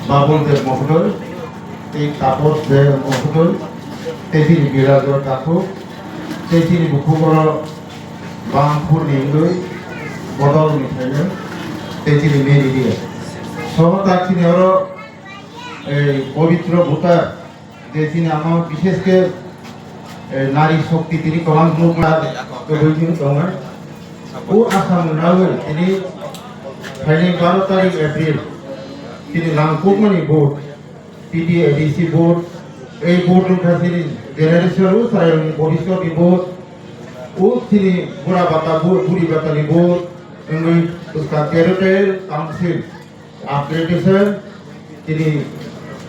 বাবুলদেব মহোদয়, এই তাপস দেব মহোদয়, তেজিনী বিরাজৰ কাকু, তেজিনী বুকুবৰ বাংফুৰ নিলৈ বদল মিঠাইলৈ, তেজিনী মেরি দিয়ে সহতার্থী আরো এই পবিত্র ভূতা যে তিনি আমার বিশেষকে নারী শক্তি তিনি কমান দङ ও आसाम তিনি 12 তারিখ এপ্রিল তিনি লাংকুকমানি বোর্ড PDADC বোর্ড এই বোর্ড তিনি জেনারেশন সায়ন ভবিষ্যৎ বোর্ड ও তিনি बुरा बाता बोर्ड बुरी बातानि बोर्ड उसका टेरिटोरियल काउंसिल अपग्रेडेशन তিনি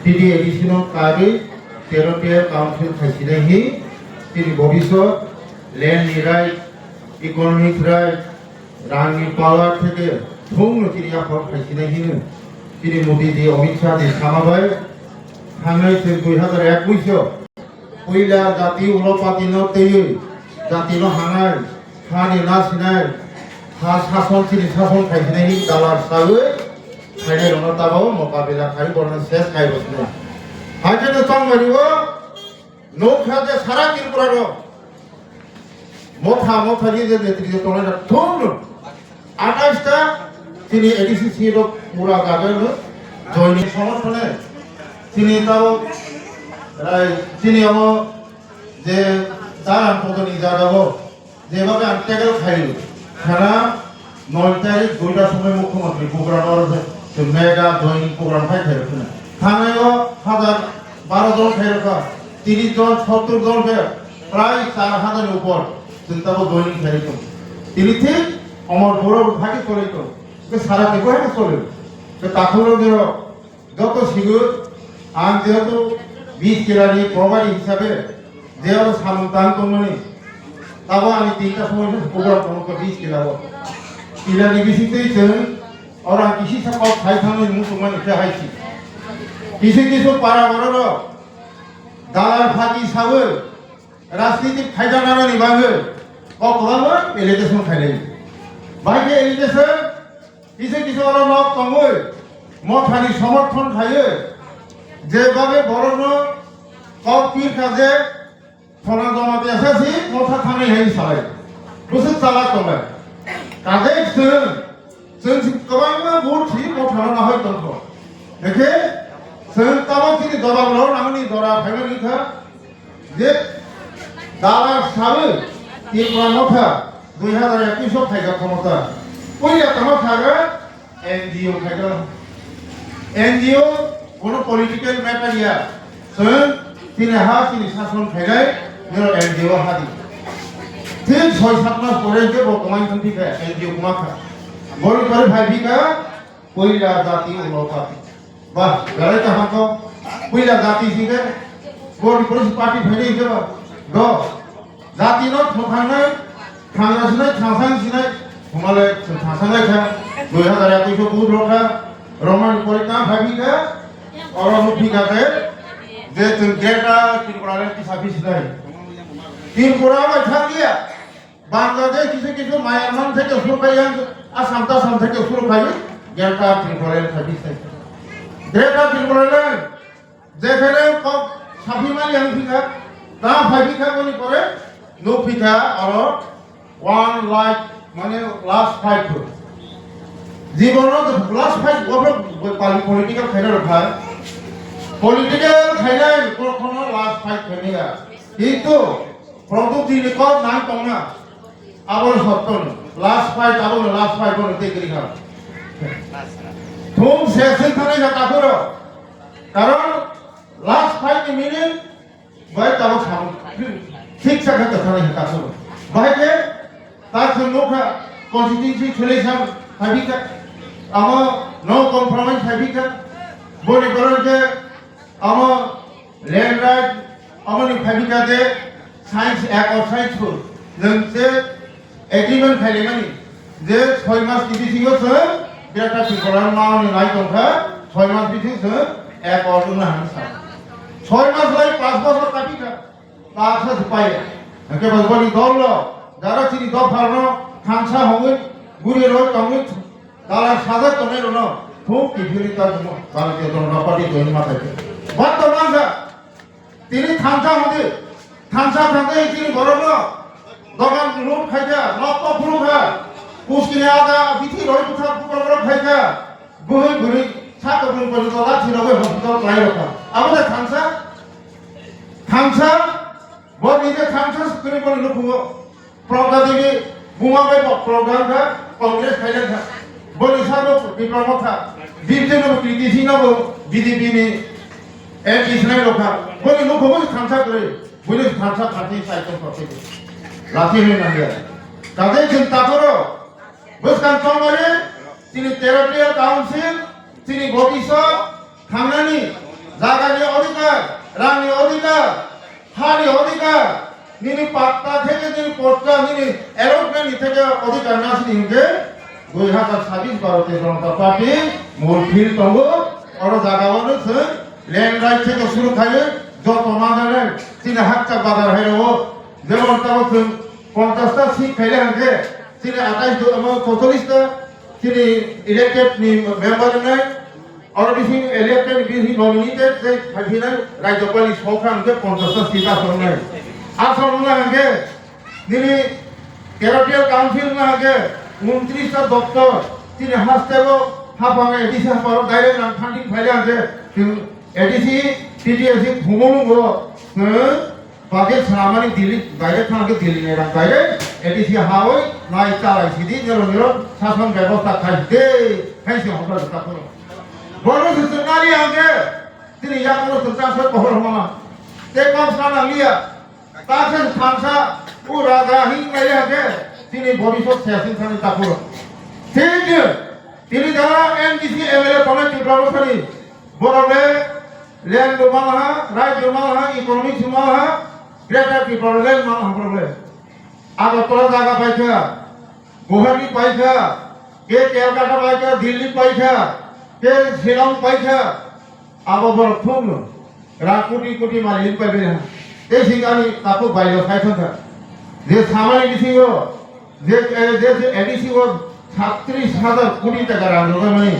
PDADC কাগে টেরিটोरियल काउंसिल खाइसिनाहि তিনি ভবিষ্যৎ ল্যান্ড রাইট ইকোনমিক রাইট রাংনি পাওয়ার থেকে ধুম তিনি আফার খাইसिनाहि তিনি মোদীজি অমিত শাহজি সামাবাই थांनाय 2021 পয়লা জাতি উলপাতি নতেই জাতি ন হানাय हानि नासिनाय हा शासन তিনি শাসন খাইसिनाहि दालार सावे खायनाय रनो ताबाव मोकाबिला खाइ बरन शेष खाइबसनो हाइजेनो संगरिव नौखा जे सारा त्रिपुरार मोथा मोथानि जे नेतृत्व तोना थुम 28 টা তিনি ADCC র পুরা গাগন জয়নি সমর্থনে তিনি তাও তিনি আমো যে দারান পদনি জাগাবো যেভাবে আটটাকেও খাইল খানা 9 তারিখ 2টার সময় মুখ্যমন্ত্রী প্রোগ্রাম মেগা জয়নিং প্রোগ্রাম খাইছে থানায়ও 12 জন খাইরকা 30 জন 70 জন প্রায় 4000 উপর চিন্তাবো জয়নিং খাইতো তিনি ঠিক আমার বড় ভাগে চলিত সারা দেখো হ্যাঁ চলে তো তাহলে যত শীঘ্র আম যেহেতু 20 কেরানি প্রবাদী হিসাবে যেহেতু সামন্তান কমনি তাও আমি 3টার সময় প্রোগ্রাম করবো 20 কেরাবো Inani বিশিতেই orang kisi sakau khai thamai musuman ke haisi কিছু পারা বড় দালার ফাঁকি সাবে রাজনীতিক ফায়দা নানি বাগে ককবাবো এলিগেশন খাইলে বাইকে এলিগেশন কিছু ওরা নক তমই মঠানি সমর্থন খাইয়ে যেভাবে বড় কপির কাজে সোনা জমাতে এসেছি মথা থামে হাই সালাই বুঝে চালা তবে কাজে जों गोबां बुरथि मथाना হয় তন্ত্র দেখে जों তাও তিনি দবাবল নামনি দরা ফাইনালি থা যে দালা সাবে তিনবা মথা 2021 ফাইগা ক্ষমতা কইয়া তামা থাগা এনজিও ফাইগা এনজিও কোন পলিটিক্যাল ম্যাটারিয়া जों তিনি তিনি শাসন ফাইগাই নির এনজিও হাদি ঠিক 6-7 মাস পরে যে বর্তমান সন্ধিকা এনজিও কুমাখা বড় করে ভাইবিকা পয়লা জাতি উলপাতি বাহ গলে তা হাতো পয়লা জাতি সিগে বড় করে পার্টি ফেলে দিবা দ জাতি ন থখানাই থাংরাসনাই থাংসাংসিনাই তোমালে থাংসানাই খা 2021 বুধ রকা রমান পরিকা ভাইবিকা অরমুঠিকাতে যে তুমি ডেটা ত্রিপুরার কি সার্ভিস নাই ত্রিপুরা থাকলিয়া বাংলাদেশ কিছু মায়ানমার থেকে শুরু করে আসাম থেকে শুরু করে ডেটা ত্রিপুরার সার্ভিস ডেটা ত্রিপুরার যেখানে কম সাফিমালি আনফিকা তা ভাইবিকা বলি করে নফিকা আর 1 লাখ মানে লাস্ট ফাইট জীবনত লাস্ট ফাইট পলিটিক্যাল খাইনার ভাই পলিটিক্যাল খাইনার কোনো লাস্ট ফাইট খাইনিয়া কিন্তু প্রযুক্তি রেকর্ড নাই তোমরা আবার সত্য লাস্ট ফাইট বলে দেখি না তুম শেষে থানে যা কাপড় কারণ লাস্ট ফাইট মিনিং ভাই তাও সাম ঠিক সাথে থানে কাপড় ভাইকে তার সঙ্গে কনস্টিটিউশন সলিউশন ভাবিকা আমার নো কম্প্রোমাইজ ভাবিকা বলি করেন যে আমার ল্যান্ড রাইট আমার ভাবিকা যে সায়েন্স এক অসাইন্স जोंसे एग्रीमेंट खाइलेमानि जे 6 मास गिबिसिङो जों बेटा टिकरान मावनि नाय दंखा 6 मास बिथिं जों एक अर्डुना हानसा 6 मास लाई 5 বছর কাটিকা তাছা পাই একে বলি দল যারা চিনি দফারনো খানসা হই গুরি রই তমি দালা সাজা তনে রনো খুব কিছুই তার ভারতীয় জনতা পার্টি জয়েন মাথায় বর্তমান তিনি থামসা মধ্যে থামসা থাকে তিনি গরম দোকান লুট খাইছা নষ্ট ফুলু খা কুচকিনে আদা বিথি রই কুথা পুকুর খাইছা বই ঘুরি সাত দিন পর্যন্ত লাঠি রবে হসপিটাল লাই রক্ষা আমাদের থামসা থামসা বড় নিজে থামসা করে বলে লুকুঙ্গ প্রজ্ঞা দেবী বুমাবে প্রজ্ঞা কংগ্রেস খাইলেন খা বলি সাব বিপ্লব খা বিজেপি নব কৃষি নব বিজেপি নি এক ইসরায়েল রক্ষা বলি লুকুঙ্গ থামসা করে বলি থামসা খাতি সাইকেল করতে লাঠি হয়ে না গিয়া তাদের চিন্তা করো বুঝকান চলমারে তিনি টেরিটরিয়াল কাউন্সিল তিনি ভবিষ্যৎ থামনানি জায়গানি অধিকার রানী অধিকার হানি অধিকার নিনি পাত্তা থেকে নিনি পোস্টা নিনি এরোপ্লেন থেকে অধিকার না সিনকে 2026 ভারতীয় জনতা পার্টি মূল ফিল তঙ্গ আর জায়গাওয়ানো ল্যান্ড রাইট থেকে শুরু খাইয়ে যত মাদারে তিনি হাতটা বাজার হয়ে যেমন তাও 50টা সিট খাইলে আনকে তিনি 44টা তিনি ইলেক্টেড মেম্বার নাই और बिसी इलेक्टेड बिसी नॉमिनेटेड से खाथिना राज्यपाल सौखान के 50টা सीट आसने आसने आगे दिल्ली टेरिटरियल काउंसिल में आगे 29টা दफ्तर তিনি হাসতেও হাফাঙ্গে এডিসি হাফারো ডাইরেক্ট ফান্ডিং ফাইলে আগে এডিসি টিটিএসি ঘুমুঙ্গো বাজেট সামানি দিল্লি ডাইরেক্ট থানাকে দিল্লি ने डायरेक्ट एडीसी हावै नाइ चालाय सिदि निरंजन शासन व्यवस्था खाइदे खाइसे हमरा जता বড় সুনালি আগে তিনি ইয়াকুল সুলতান কহর হমা তে কম সানা লিয়া তাছে থামসা ও রাগাহি মেলে আগে তিনি ভবিষ্যৎ শেষিন খানি তাকুর ঠিক তিনি যারা এনডিসি এমএলএ তনে ত্রিপুরাবসানি বড়লে ল্যান্ড মালহা রাজ্য মালহা ইকোনমিক মালহা গ্রেটার ত্রিপুরা মালহা বড়লে আগরতলা জায়গা পাইছা গুয়াহাটি পাইছা কে কলকাতা পাইছা দিল্লি পাইছা কে শিলং পাইছা আবার ফুল কোটি কোটি মালিক পাইবে না এই সিঙ্গানি তাকে বাইরে খাইছা যে সামানি দিছিল যে এডিসি ও 36,000 কোটি টাকা রাখলো মানে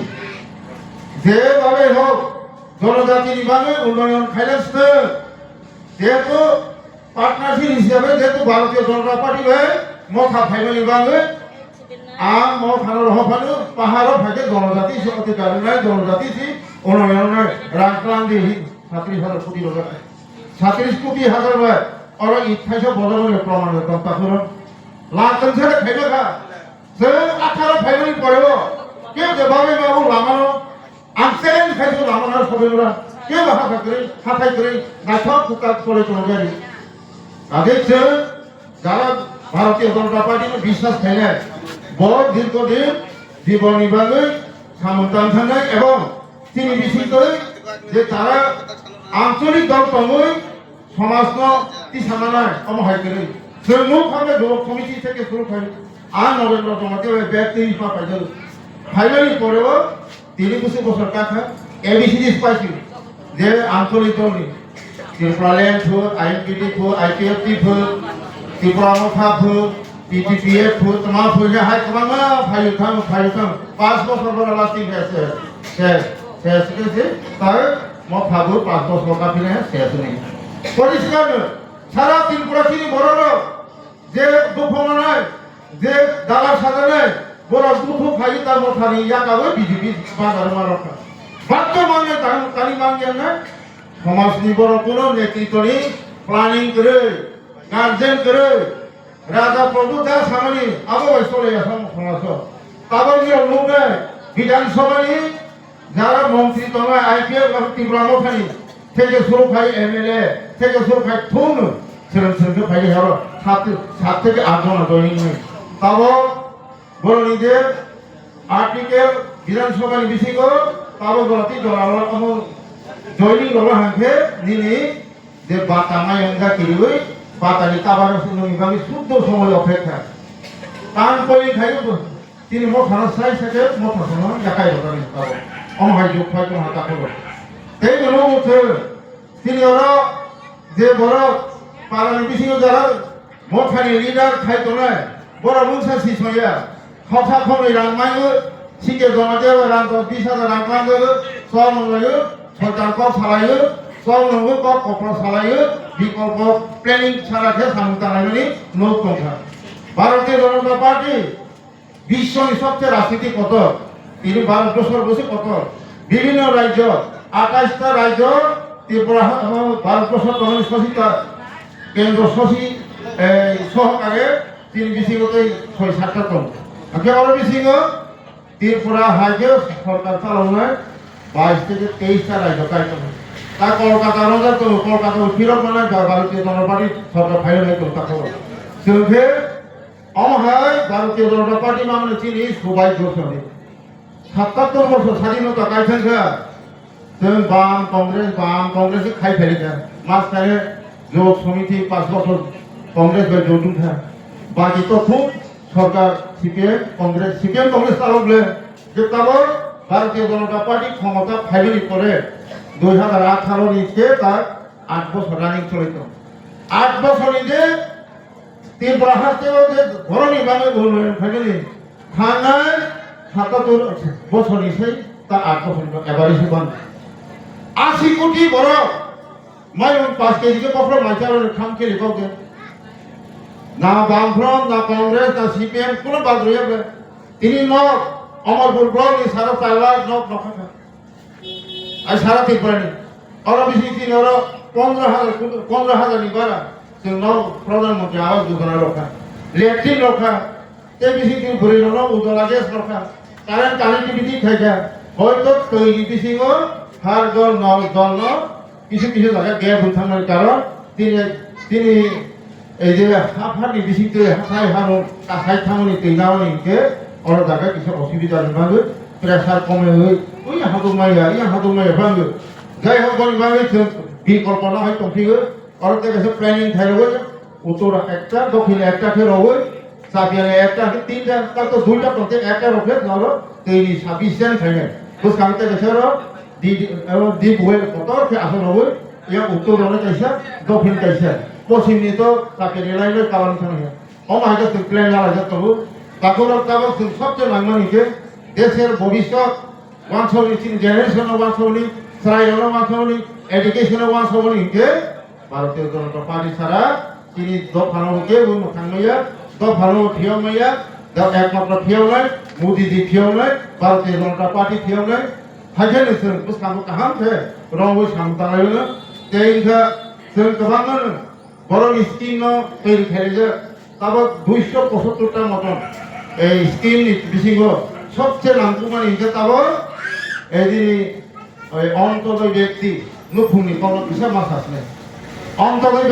যেভাবে হোক জনজাতি বিভাগে উন্নয়ন খাইলেছে যেহেতু পার্টনারশিপ হিসাবে যেহেতু ভারতীয় জনতা পার্টি হয়ে মথা ফাইনাল বিভাগে আম মথানোর হফানো পাহাড় ফাইকে জনজাতি অধিকার নাই জনজাতি সি উন্নয়ন রাখলাম দিয়ে 37,000 কোটি টাকা 37 কোটি হাজার ভাই আর 28 বছরের প্রমাণ তথ্য করুন লাখ ছেড়ে খাইবে খা সে 18 ফাইনাল পড়েও কেউ যেভাবে বাবু লামানো আনসেলেন খাইছো লামানোর সবেরা কেউ হাতা করে হাতাই করে গাছা ফুকাত করে চলে যায় তাদের যারা ভারতীয় জনতা পার্টি বিশ্বাস খাইলে বড় দীর্ঘদিন জীবন নির্বাহে সামন্তান থানায় এবং তিনি বিশেষ করে যে তারা আঞ্চলিক দল তমই সমাজ সামানায় অমহাই করে মুখভাবে যুবক সমিতি থেকে শুরু করে আর নরেন্দ্র জমাতে ব্যক্তি পাইছিল ফাইনালি পরেও 3 বছর কাকা এবিসিডি পাইছিল যে আঞ্চলিক দল ত্রিপুরা ল্যান্ড ফুড আইএনপিটি ফুড আইপিএফটি ফুড ত্রিপুরা মথা ফুড পিটিপিএফ ফুড তোমার ফুড হাই তোমার ফাইলখান 5 বছর পর লাস্টিং আছে শেষ শেষ হয়েছে তার মথাবু 5 বছর কাপিলে শেষ নেই পরিষ্কার সারা ত্রিপুরা চিনি বড় যে দুঃখ নয় যে দালা সাজানে বড় দুঃখ খাই তার মথা নেই ইয়াকাবে বিজেপি বাজার মারকা বর্তমানে তারি মাঙ্গে না সমাজ নিবড় কোন নেতৃত্ব নেই প্ল্যানিং করে গার্জেন করে রাজা প্রভু দাস সামনে আবো চলে আসম সমাজ তাদের নিয়ে লোক বিধানসভা যারা মন্ত্রী তোমায় আইপিএল ত্রিপুরা মথানি থেকে শুরু খাই এমএলএ থেকে শুরু খাই থুন সেরকম খাই ধরো 7 থেকে 8 জন জয়নিং নেই তাও বড় নিজের আর্টিকেল বিধানসভা বিসি করো তাও বলতি দলাল জয়নিং হলো হাঁকে নিনি যে বাতামাই অঙ্গা কিরুই বাতানি কাবার বিভাগে শুদ্ধ সময় অপেক্ষা কান কই খাইব তিনি মথানো সাই থেকে মথানো দেখাই হতানি তাও অমহাই যোগ ফাই কোন হাতা করো এই জন্য উঠে তিনি ওরা যে বড় পালানি বিসি যারা মথানি লিডার খাইতো না বড় মুনসা সিসয়া কথা খবর রানমাই 시계 전화제가 란도 비사다 란도 서울로 설탕 살아요 서울로 거꾸로 살아요 비kolpo প্ল্যানিং ছাড়া কে সামতানানি নতুন ভারতীয় জনতা পার্টি বিশ্বের সবচেয়ে রাজনীতিগত তিনি ভারতবর্ষের বসে কত বিভিন্ন রাজ্য 28টা রাজ্য ত্রিপুরা ভারতবর্ষের কমিউনিস্ট শাসিত কেন্দ্র শাসিত সহকারে তিনি বিসিগত 6-7টা কম কেবল বিসিগ ত্রিপুরা হাইজে সরকার চালানো 22 থেকে 23টা রাজ্য কার্যক্রম তা কলকাতা নজর তো কলকাতা ফিরত মানে ভারতীয় জনতা পার্টি সরকার ফাইল হয়ে তো তাকে সেখানে অমহায় ভারতীয় জনতা পার্টি মামলা চিনি সবাই জোরসনে 77 বছর স্বাধীনতা কাইছেন বাম কংগ্রেসে খাই ফেলি মাঝখানে যোগ সমিতি 5 বছর কংগ্রেস বা জোট উঠা বাকি তো খুব সরকার সিপিএম কংগ্রেস চালকলে যে তারপর ভারতীয় জনতা পার্টি ক্ষমতা ফাইলি করে 2018 নিচে তার 8 বছর রানিং চলিত 8 বছর নিচে ত্রিপুরা হাতে ধরনী বাংলা ফ্যামিলি থানায় 77 বছর নিচে তার 8 বছর এবারে বন্ধ 80 কোটি বড় মাইন 5 কেজি পফর মাইচারের খাম খেলি কাউকে না বামফ্রন্ট না কংগ্রেস না সিপিএম কোনো বাদ রইবে তিনি নক অমরপুর ব্লক নি সারা 4 লাখ নক নখা আর সারা ত্রিপুরানি আর বেশি তিনি ওরা 15,000 নিবারা সে নব প্রধানমন্ত্রী আবাস যোজনা রক্ষা লেট্রিন রক্ষা তে বেশি তিনি ঘুরে ন উজ্জ্বলা গ্যাস রক্ষা কারেন্ট কানেক্টিভিটি থাকা হয়তো তৈরি বেশি হার দল ন কিছু জায়গা গ্যাপ উঠানোর কারণ তিনি এই যে হাফানি বেশি হাসাই হারো কাছাই থামনি তৈনাওনিকে ওর জায়গায় কিছু অসুবিধা ভাঙে প্রেসার কমে হয়ে ওই হাতুমাইয়া ভাঙে যাই হোক ভাবে বিকল্পনা হয় টপিকে ওর কাছে প্ল্যানিং থাকবে উত্তর একটা দক্ষিণে একটা ফের হবে সাবিয়ানে একটা 3টা তার তো 2টা প্রত্যেক একটা রফে ধরো তৈরি 26 জন থাকে তো কামতে গেছে দ্বীপ হয়ে কত আসল হবে ইয়া উত্তর রনে কাইসা দক্ষিণ কাইসা পশ্চিম নিয়ে তো তাকে রেলাইনের কারণ থাকে অমাইটা তো প্ল্যান লাগা তবু তারপর সবচেয়ে নাগমানিকে দেশের ভবিষ্যৎ ওয়ানসনি জেনারেশন ওয়ানসনি সারাইন ওয়ানসনি এডুকেশন ওয়ানসনিকে ভারতীয় জনতা পার্টি ছাড়া তিনি দফানোকে থাকমাইয়া দফানো ফিয়ামাইয়া একমাত্র ফিয়াওনাই মোদিজি ফিয়াওনাই ভারতীয় জনতা পার্টি ফিয়াওনাই হাজার বুঝলাম কাহাম থে রঙ সামতালাইनो তেইনকা जों गोबां বড় স্কিম তৈরি খেলে তারপর 275টা মতন এই স্কিম বিশিঙ্গ সবচেয়ে নামকুমানি হিসেবে তারপর এই অন্তদয় ব্যক্তি নুফুনি কোনো বিষয় মাছ আসলে অন্তদয়